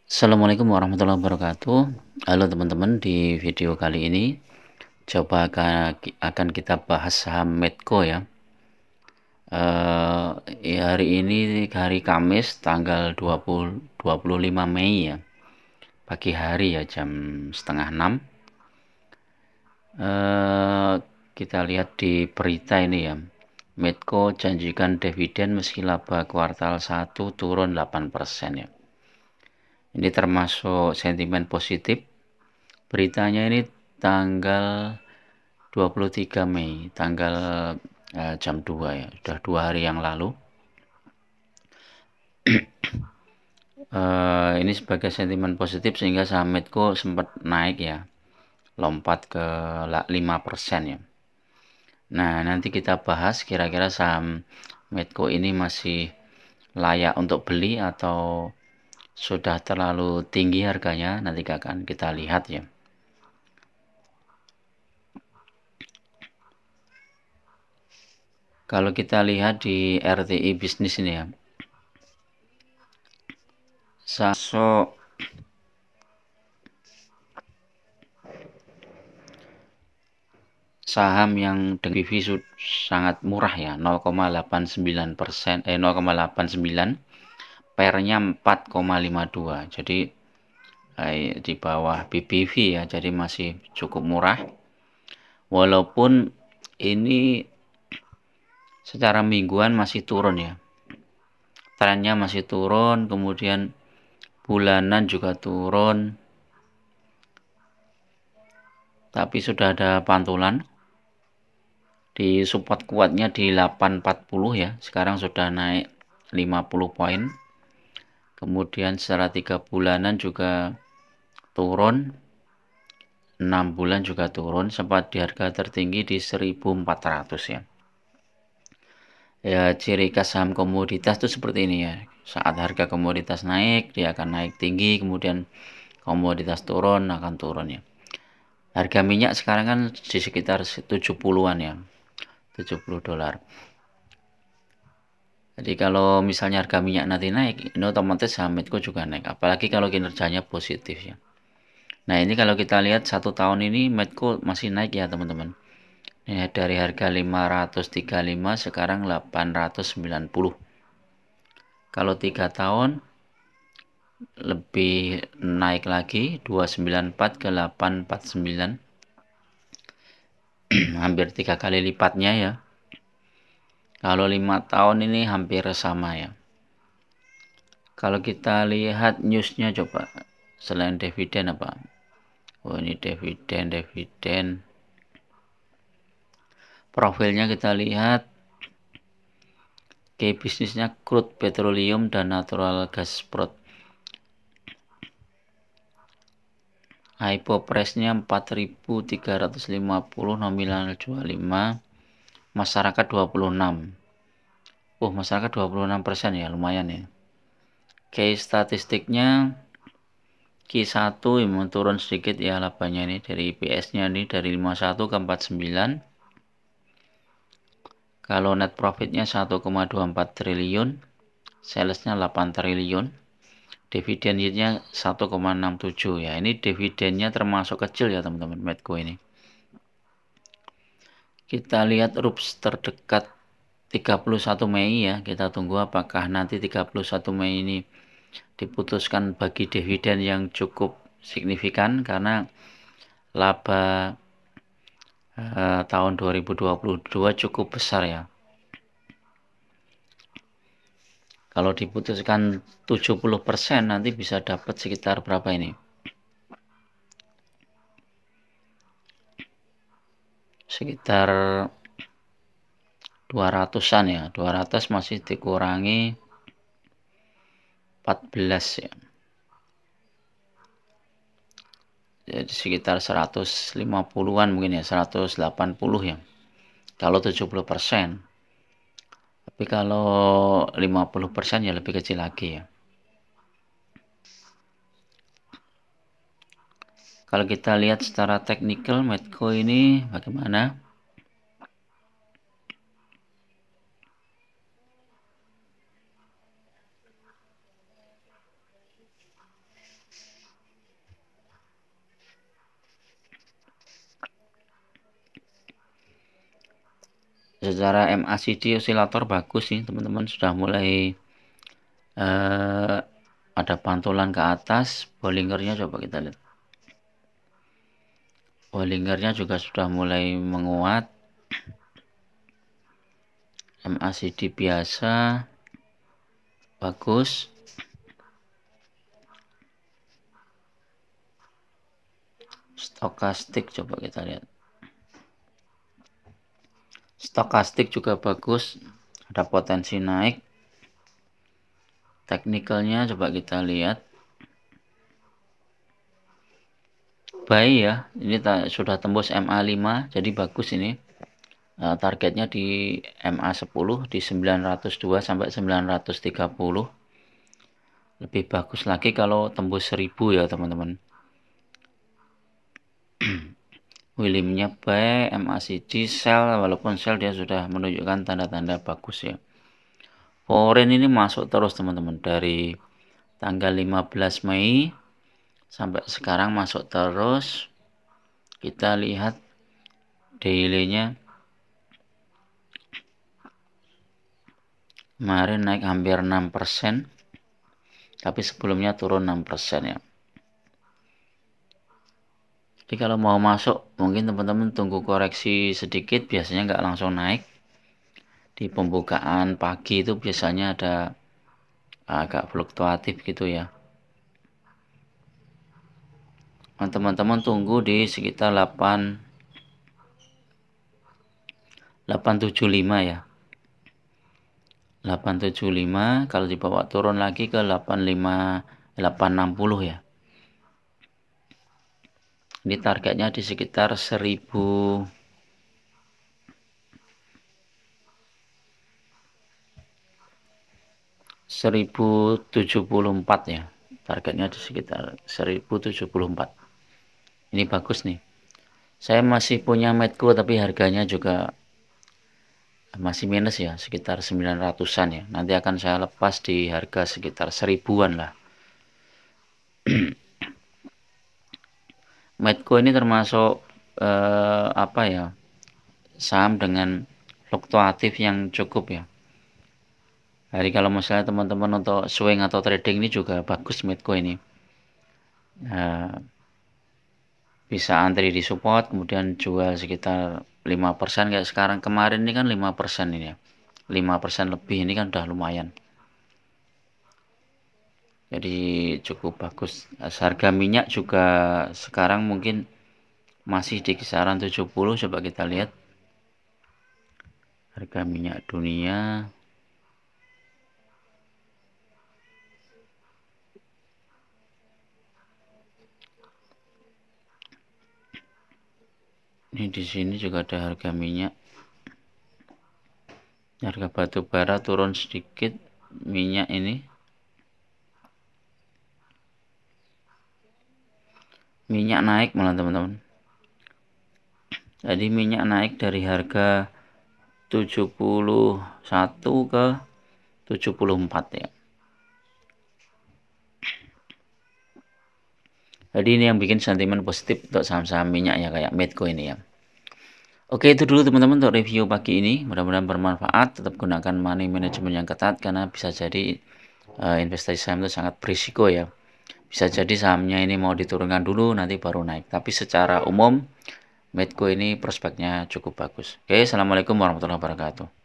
Assalamualaikum warahmatullahi wabarakatuh. Halo teman-teman, di video kali ini akan kita bahas saham Medco ya. Hari ini hari Kamis tanggal 25 Mei ya. Pagi hari ya jam setengah 6. Kita lihat di berita ini ya. Medco janjikan dividen meski laba kuartal 1 turun 8% ya. Ini termasuk sentimen positif. Beritanya ini tanggal 23 Mei, tanggal jam 2 ya, sudah 2 hari yang lalu. Ini sebagai sentimen positif sehingga saham Medco sempat naik ya, lompat ke 5% ya. Nah, nanti kita bahas kira-kira saham Medco ini masih layak untuk beli atau sudah terlalu tinggi harganya, nanti akan kita lihat ya. Kalau kita lihat di RTI bisnis ini ya, saham yang dengan PV sangat murah ya, 0,89%, 0,89, pernya 4,52. Jadi di bawah BBV ya, jadi masih cukup murah. Walaupun ini secara mingguan masih turun ya. Trennya masih turun, kemudian bulanan juga turun. Tapi sudah ada pantulan. Di support kuatnya di 840 ya. Sekarang sudah naik 50 poin. Kemudian secara 3 bulanan juga turun. 6 bulan juga turun, sempat di harga tertinggi di 1400 ya. Ya, ciri khas saham komoditas itu seperti ini ya. Saat harga komoditas naik, dia akan naik tinggi, kemudian komoditas turun akan turun ya. Harga minyak sekarang kan di sekitar 70-an ya. 70 dolar. Jadi kalau misalnya harga minyak nanti naik, ini otomatis saham Medco juga naik. Apalagi kalau kinerjanya positif ya. Nah, ini kalau kita lihat 1 tahun ini Medco masih naik ya teman-teman. Ya, dari harga 535 sekarang 890. Kalau 3 tahun lebih naik lagi 294 ke 849. Hampir 3 kali lipatnya ya. Kalau 5 tahun ini hampir sama ya. Kalau kita lihat newsnya coba selain dividen apa? Oh, ini dividen. Profilnya kita lihat. Oke, bisnisnya crude petroleum dan natural gas prod. IPO price-nya 4.350, nominal 25, masyarakat 26. Masyarakat 26% ya, lumayan ya. Case statistiknya Q1 memang turun sedikit ya labanya ini dari IPS-nya ini dari 51 ke 49. Kalau net profitnya 1,24 triliun, salesnya 8 triliun, dividen yieldnya 1,67 ya. Ini dividennya termasuk kecil ya teman-teman Medco ini. Kita lihat RUPS terdekat 31 Mei ya. Kita tunggu apakah nanti 31 Mei ini diputuskan bagi dividen yang cukup signifikan karena laba tahun 2022 cukup besar ya. Kalau diputuskan 70% nanti bisa dapat sekitar berapa ini? Sekitar 200-an ya. 200 masih dikurangi 14 ya. Jadi sekitar 150-an mungkin ya, 180 ya. Kalau 70%. Tapi kalau 50% ya lebih kecil lagi ya. Kalau kita lihat secara teknikal Medco ini bagaimana? secara MACD osilator bagus sih teman-teman, sudah mulai ada pantulan ke atas. Bollingernya coba kita lihat, Bollingernya juga sudah mulai menguat. MACD biasa bagus. Stokastik coba kita lihat, stokastik juga bagus, ada potensi naik. Teknikalnya coba kita lihat, baik ya, ini sudah tembus MA5, jadi bagus ini. Targetnya di MA10 di 902 sampai 930. Lebih bagus lagi kalau tembus 1000 ya teman-teman. Williamnya baik, MACD sell, walaupun sell dia sudah menunjukkan tanda-tanda bagus ya. Foreign ini masuk terus teman-teman, dari tanggal 15 Mei sampai sekarang masuk terus. Kita lihat daily-nya, kemarin naik hampir 6%, tapi sebelumnya turun 6% ya. Jadi kalau mau masuk, mungkin teman-teman tunggu koreksi sedikit, biasanya nggak langsung naik. Di pembukaan pagi itu biasanya ada agak fluktuatif gitu ya. Teman-teman tunggu di sekitar 875 ya. 875, kalau dibawa turun lagi ke 860 ya. Ini targetnya di sekitar 1074 ya. Targetnya di sekitar 1074. Ini bagus nih. Saya masih punya Medco tapi harganya juga masih minus ya, sekitar 900-an ya. Nanti akan saya lepas di harga sekitar 1000-an lah. Medco ini termasuk apa ya, saham dengan fluktuatif yang cukup ya. Jadi kalau misalnya teman-teman untuk swing atau trading ini juga bagus Medco ini. Bisa antri di support, kemudian jual sekitar 5%, kayak sekarang. Kemarin ini kan 5% ini ya. 5% lebih, ini kan udah lumayan. Jadi cukup bagus. Harga minyak juga sekarang mungkin masih di kisaran 70. Coba kita lihat harga minyak dunia. Ini di sini juga ada harga minyak. Harga batu bara turun sedikit, minyak ini. Minyak naik malah teman-teman. Jadi minyak naik dari harga 71 ke 74 ya. Jadi ini yang bikin sentimen positif untuk saham-saham minyak ya, kayak Medco ini ya. Oke, itu dulu teman-teman untuk review pagi ini. Mudah-mudahan bermanfaat. Tetap gunakan money management yang ketat, karena bisa jadi investasi saham itu sangat berisiko ya. Bisa jadi sahamnya ini mau diturunkan dulu, nanti baru naik. Tapi secara umum Medco ini prospeknya cukup bagus. Oke, assalamualaikum warahmatullahi wabarakatuh.